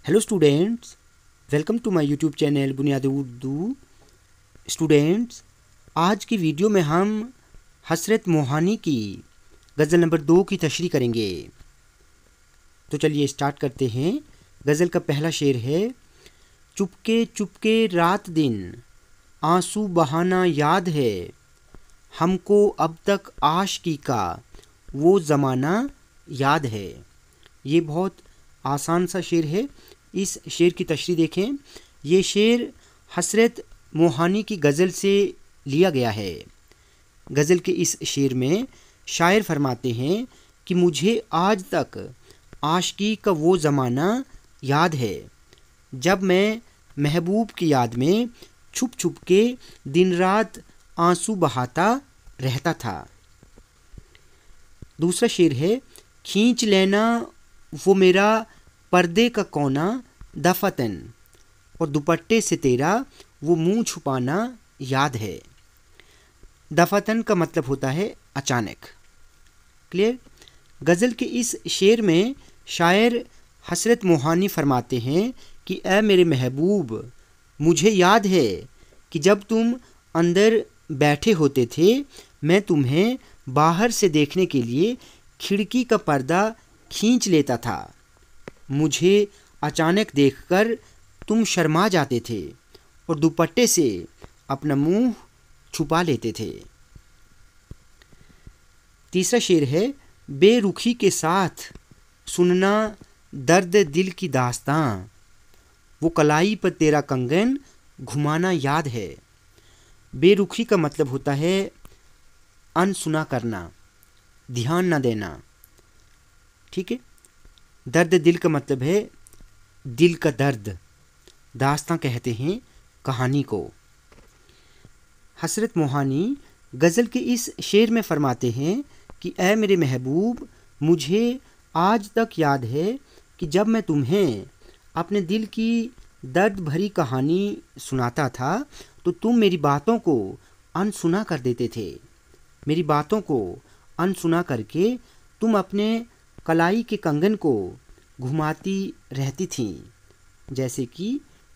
Hello students, welcome to my YouTube channel बुनियादी Urdu. Students, आज की वीडियो में हम हसरत मोहानी की गज़ल नंबर 2 की तशरीह करेंगे। तो चलिए स्टार्ट करते हैं। गज़ल का पहला शेर है, चुपके चुपके रात दिन आंसू बहाना याद है, हमको अब तक आशिकी का वो ज़माना याद है। ये बहुत आसान सा शेर है। इस शेर की तशरीह देखें। ये शेर हसरत मोहानी की गज़ल से लिया गया है। गज़ल के इस शेर में शायर फरमाते हैं कि मुझे आज तक आशिकी का वो ज़माना याद है जब मैं महबूब की याद में छुप छुप के दिन रात आंसू बहाता रहता था। दूसरा शेर है, खींच लेना वो मेरा पर्दे का कोना दफतन, और दुपट्टे से तेरा वो मुंह छुपाना याद है। दफतन का मतलब होता है अचानक। क्लियर। गज़ल के इस शेर में शायर हसरत मोहानी फरमाते हैं कि ए मेरे महबूब, मुझे याद है कि जब तुम अंदर बैठे होते थे, मैं तुम्हें बाहर से देखने के लिए खिड़की का पर्दा खींच लेता था। मुझे अचानक देखकर तुम शर्मा जाते थे और दुपट्टे से अपना मुंह छुपा लेते थे। तीसरा शेर है, बेरुखी के साथ सुनना दर्द दिल की दास्तां, वो कलाई पर तेरा कंगन घुमाना याद है। बेरुखी का मतलब होता है अनसुना करना, ध्यान न देना। ठीक है। दर्द दिल का मतलब है दिल का दर्द। दास्तां कहते हैं कहानी को। हसरत मोहानी गज़ल के इस शेर में फरमाते हैं कि ए मेरे महबूब, मुझे आज तक याद है कि जब मैं तुम्हें अपने दिल की दर्द भरी कहानी सुनाता था तो तुम मेरी बातों को अनसुना कर देते थे। मेरी बातों को अनसुना करके तुम अपने कलाई के कंगन को घुमाती रहती थीं, जैसे कि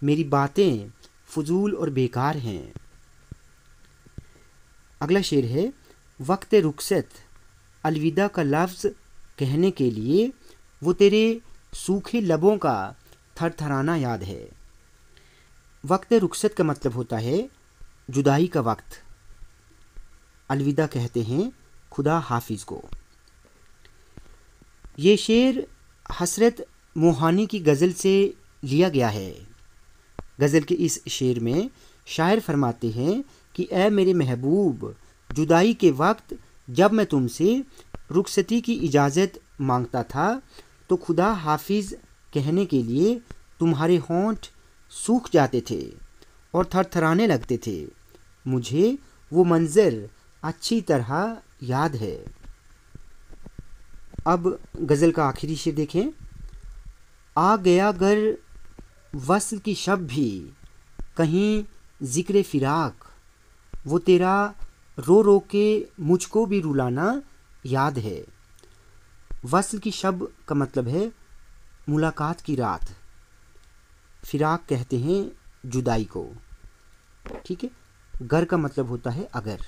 मेरी बातें फजूल और बेकार हैं। अगला शेर है, वक्त रुखसत अलविदा का लफ्ज़ कहने के लिए वो तेरे सूखे लबों का थरथराना याद है। वक्त रुखसत का मतलब होता है जुदाई का वक्त। अलविदा कहते हैं खुदा हाफिज़ को। ये शेर हसरत मोहानी की गज़ल से लिया गया है। गज़ल के इस शेर में शायर फरमाते हैं कि ए मेरे महबूब, जुदाई के वक्त जब मैं तुमसे रुखसती की इजाज़त मांगता था तो खुदा हाफिज़ कहने के लिए तुम्हारे होंठ सूख जाते थे और थरथराने लगते थे। मुझे वो मंज़र अच्छी तरह याद है। अब गज़ल का आखिरी शेर देखें। आ गया गर वस्ल की शब भी कहीं ज़िक्र फ़िराक, वो तेरा रो रो के मुझको भी रुलाना याद है। वस्ल की शब का मतलब है मुलाकात की रात। फ़िराक कहते हैं जुदाई को। ठीक है। गर का मतलब होता है अगर।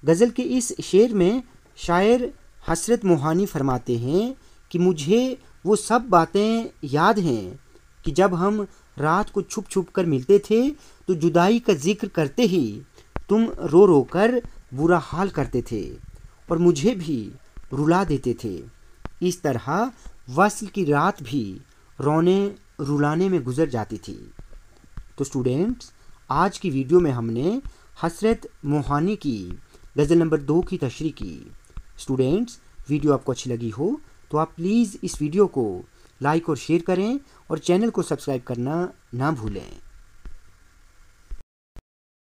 गज़ल के इस शेर में शायर हसरत मोहानी फरमाते हैं कि मुझे वो सब बातें याद हैं कि जब हम रात को छुप छुप कर मिलते थे तो जुदाई का जिक्र करते ही तुम रो रो कर बुरा हाल करते थे और मुझे भी रुला देते थे। इस तरह वस्ल की रात भी रोने रुलाने में गुजर जाती थी। तो स्टूडेंट्स, आज की वीडियो में हमने हसरत मोहानी की गज़ल नंबर 2 की तशरीह की। स्टूडेंट्स, वीडियो आपको अच्छी लगी हो तो आप प्लीज़ इस वीडियो को लाइक और शेयर करें और चैनल को सब्सक्राइब करना ना भूलें।